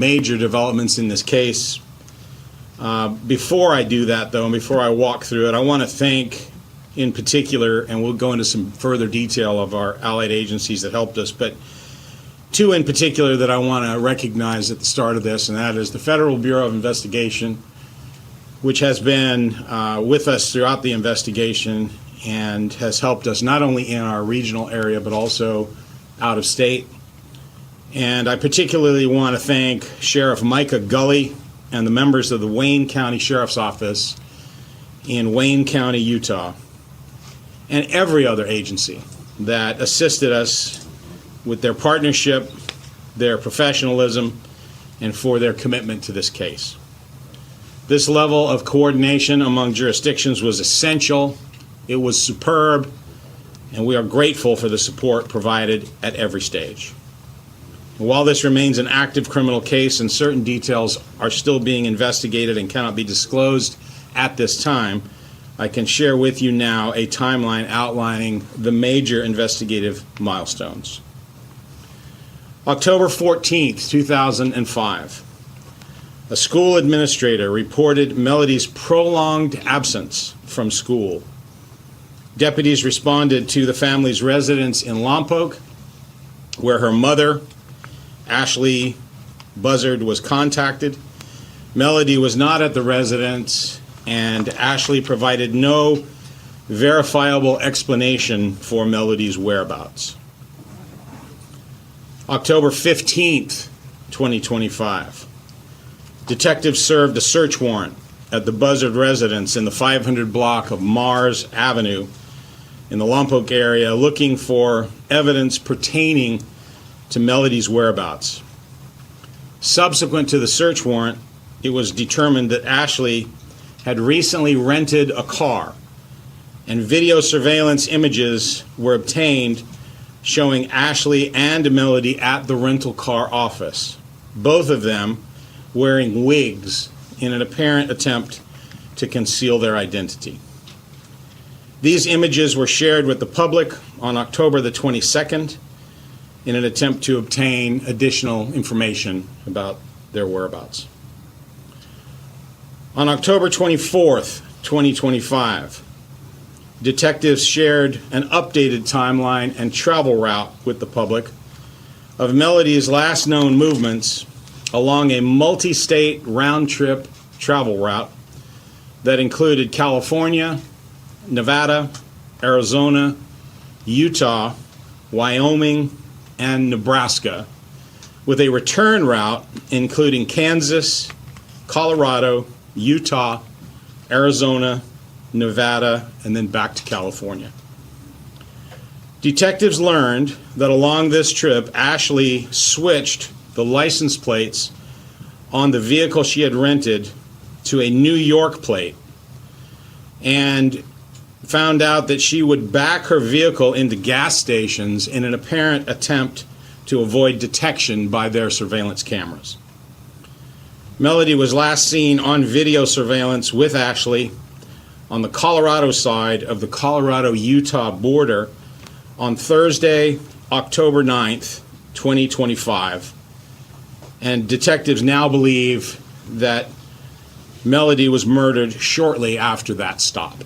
major developments in this case. Before I do that, though, and before I walk through it, I want to thank, in particular, and we'll go into some further detail of our allied agencies that helped us, but two in particular that I want to recognize at the start of this, and that is the Federal Bureau of Investigation, which has been with us throughout the investigation and has helped us not only in our regional area, but also out of state. And I particularly want to thank Sheriff Micah Gully and the members of the Wayne County Sheriff's Office in Wayne County, Utah, and every other agency that assisted us with their partnership, their professionalism, and for their commitment to this case. This level of coordination among jurisdictions was essential, it was superb, and we are grateful for the support provided at every stage. While this remains an active criminal case and certain details are still being investigated and cannot be disclosed at this time, I can share with you now a timeline outlining the major investigative milestones. October 14th, 2005, a school administrator reported Melodee's prolonged absence from school. Deputies responded to the family's residence in Lompoc, where her mother, Ashley Buzzard, was contacted. Melodee was not at the residence, and Ashley provided no verifiable explanation for Melodee's whereabouts. October 15th, 2025, detectives served a search warrant at the Buzzard residence in the 500 block of Mars Avenue in the Lompoc area, looking for evidence pertaining to Melodee's whereabouts. Subsequent to the search warrant, it was determined that Ashley had recently rented a car, and video surveillance images were obtained showing Ashley and Melodee at the rental car office, both of them wearing wigs in an apparent attempt to conceal their identity. These images were shared with the public on October the 22nd in an attempt to obtain additional information about their whereabouts. On October 24th, 2025, detectives shared an updated timeline and travel route with the public of Melodee's last known movements along a multi-state round-trip travel route that included California, Nevada, Arizona, Utah, Wyoming, and Nebraska, with a return route including Kansas, Colorado, Utah, Arizona, Nevada, and then back to California. Detectives learned that along this trip, Ashley switched the license plates on the vehicle she had rented to a New York plate, and found out that she would back her vehicle into gas stations in an apparent attempt to avoid detection by their surveillance cameras. Melodee was last seen on video surveillance with Ashley on the Colorado side of the Colorado-Utah border on Thursday, October 9th, 2025. And detectives now believe that Melodee was murdered shortly after that stop.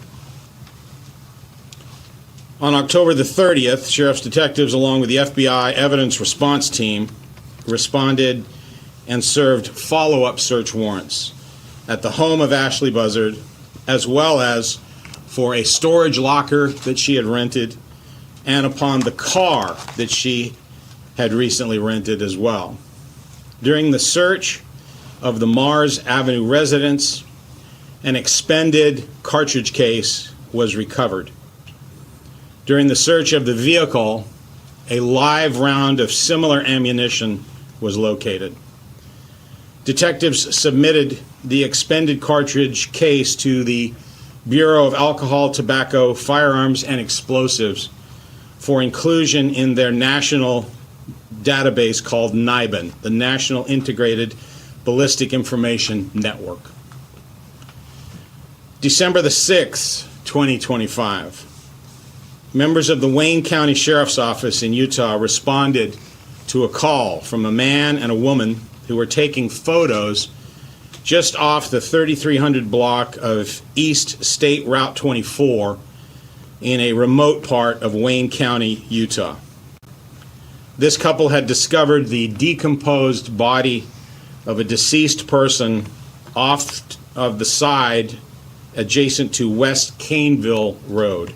On October the 30th, sheriff's detectives, along with the FBI evidence response team, responded and served follow-up search warrants at the home of Ashley Buzzard, as well as for a storage locker that she had rented and upon the car that she had recently rented as well. During the search of the Mars Avenue residence, an expended cartridge case was recovered. During the search of the vehicle, a live round of similar ammunition was located. Detectives submitted the expended cartridge case to the Bureau of Alcohol, Tobacco, Firearms, and Explosives for inclusion in their national database called NIBIN, the National Integrated Ballistic Information Network. December the 6th, 2025. Members of the Wayne County Sheriff's Office in Utah responded to a call from a man and a woman who were taking photos just off the 3300 block of East State Route 24 in a remote part of Wayne County, Utah. This couple had discovered the decomposed body of a deceased person off of the side adjacent to West Caneville Road.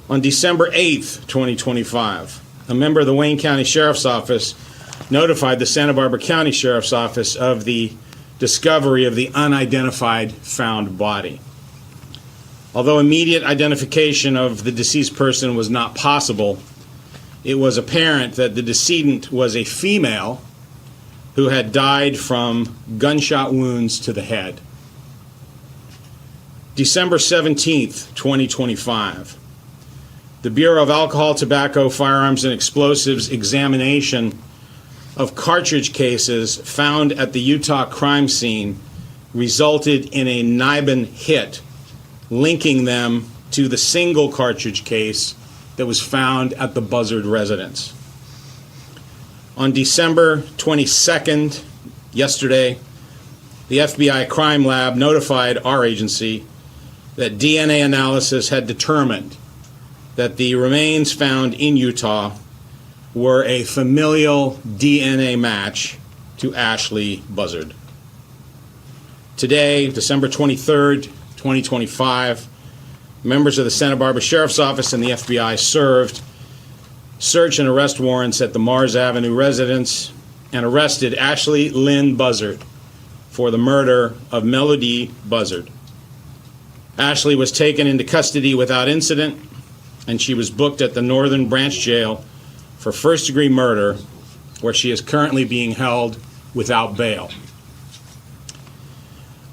On December 8th, 2025, a member of the Wayne County Sheriff's Office notified the Santa Barbara County Sheriff's Office of the discovery of the unidentified found body. Although immediate identification of the deceased person was not possible, it was apparent that the decedent was a female who had died from gunshot wounds to the head. December 17th, 2025, the Bureau of Alcohol, Tobacco, Firearms, and Explosives examination of cartridge cases found at the Utah crime scene resulted in a NIBIN hit, linking them to the single cartridge case that was found at the Buzzard residence. On December 22nd, yesterday, the FBI Crime Lab notified our agency that DNA analysis had determined that the remains found in Utah were a familial DNA match to Ashley Buzzard. Today, December 23rd, 2025, members of the Santa Barbara Sheriff's Office and the FBI served search and arrest warrants at the Mars Avenue residence and arrested Ashley Lynn Buzzard for the murder of Melodee Buzzard. Ashley was taken into custody without incident, and she was booked at the Northern Branch Jail for first-degree murder, where she is currently being held without bail.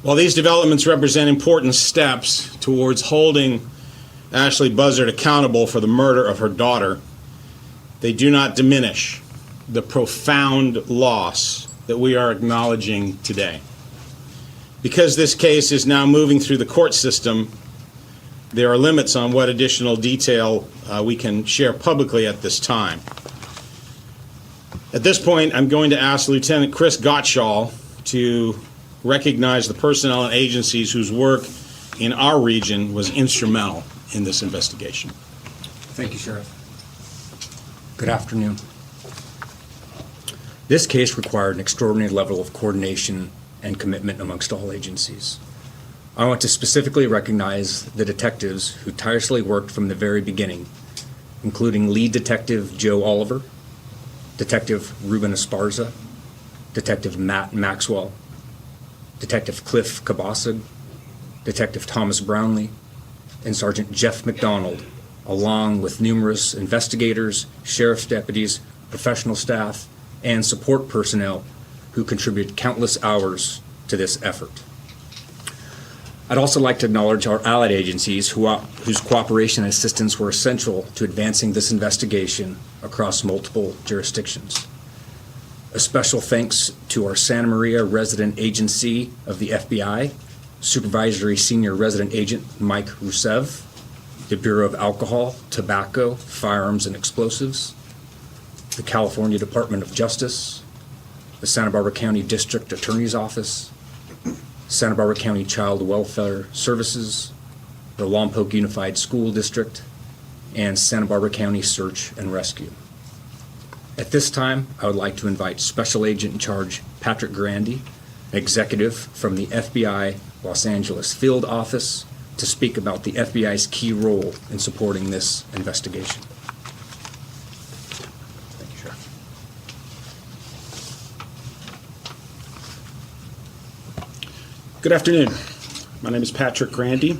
While these developments represent important steps towards holding Ashley Buzzard accountable for the murder of her daughter, they do not diminish the profound loss that we are acknowledging today. Because this case is now moving through the court system, there are limits on what additional detail we can share publicly at this time. At this point, I'm going to ask Lieutenant Chris Gottschall to recognize the personnel and agencies whose work in our region was instrumental in this investigation. Thank you, Sheriff. Good afternoon. This case required an extraordinary level of coordination and commitment amongst all agencies. I want to specifically recognize the detectives who tirelessly worked from the very beginning, including lead detective Joe Oliver, Detective Ruben Esparza, Detective Matt Maxwell, Detective Cliff Kabasig, Detective Thomas Brownlee, and Sergeant Jeff McDonald, along with numerous investigators, sheriff's deputies, professional staff, and support personnel who contributed countless hours to this effort. I'd also like to acknowledge our allied agencies whose cooperation and assistance were essential to advancing this investigation across multiple jurisdictions. A special thanks to our Santa Maria resident agency of the FBI, Supervisory Senior Resident Agent Mike Rusev, the Bureau of Alcohol, Tobacco, Firearms, and Explosives, the California Department of Justice, the Santa Barbara County District Attorney's Office, Santa Barbara County Child Welfare Services, the Lompoc Unified School District, and Santa Barbara County Search and Rescue. At this time, I would like to invite Special Agent in Charge Patrick Grandy, executive from the FBI Los Angeles Field Office, to speak about the FBI's key role in supporting this investigation. Thank you, Sheriff. Good afternoon. My name is Patrick Grandy.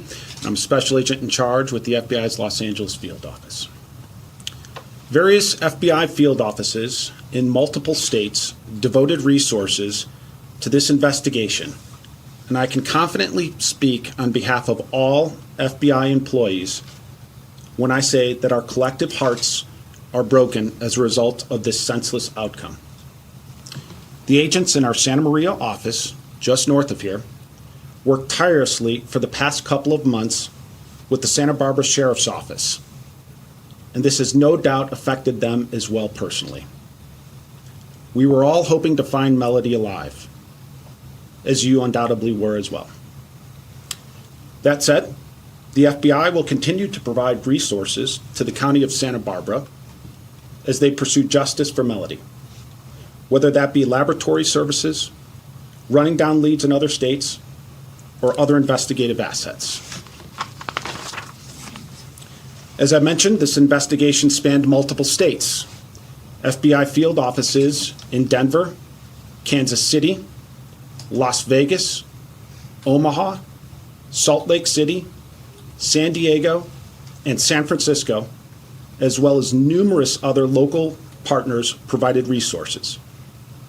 I'm Special Agent in Charge with the FBI's Los Angeles Field Office. Various FBI field offices in multiple states devoted resources to this investigation, and I can confidently speak on behalf of all FBI employees when I say that our collective hearts are broken as a result of this senseless outcome. The agents in our Santa Maria office, just north of here, worked tirelessly for the past couple of months with the Santa Barbara Sheriff's Office, and this has no doubt affected them as well personally. we were all hoping to find Melodee alive, as you undoubtedly were as well. That said, the FBI will continue to provide resources to the County of Santa Barbara as they pursue justice for Melodee, whether that be laboratory services, running down leads in other states, or other investigative assets. As I mentioned, this investigation spanned multiple states. FBI field offices in Denver, Kansas City, Las Vegas, Omaha, Salt Lake City, San Diego, and San Francisco, as well as numerous other local partners, provided resources.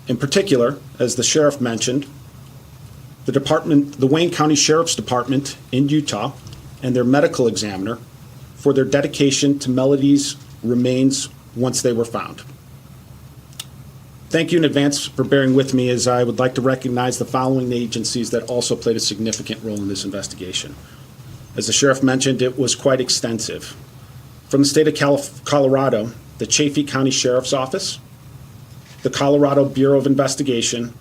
In particular, as the sheriff mentioned, the Wayne County Sheriff's Department in Utah and their medical examiner for their dedication to Melodee's remains once they were found. Thank you in advance for bearing with me, as I would like to recognize the following agencies that also played a significant role in this investigation. As the sheriff mentioned, it was quite extensive. From the state of Colorado, the Chaffee County Sheriff's Office, the Colorado Bureau of Investigation,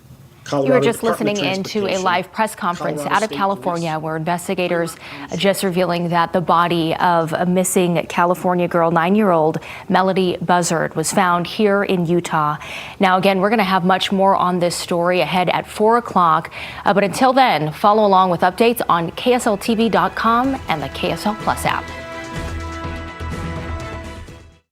Colorado You were just Department listening of into a Transportation, live press conference Colorado out of State California Police. where investigators just revealing that the body of a missing California girl, 9-year-old Melodee Buzzard, was found here in Utah. Now, again, we're going to have much more on this story ahead at 4 o'clock. But until then, follow along with updates on KSLTV.com and the KSL Plus app.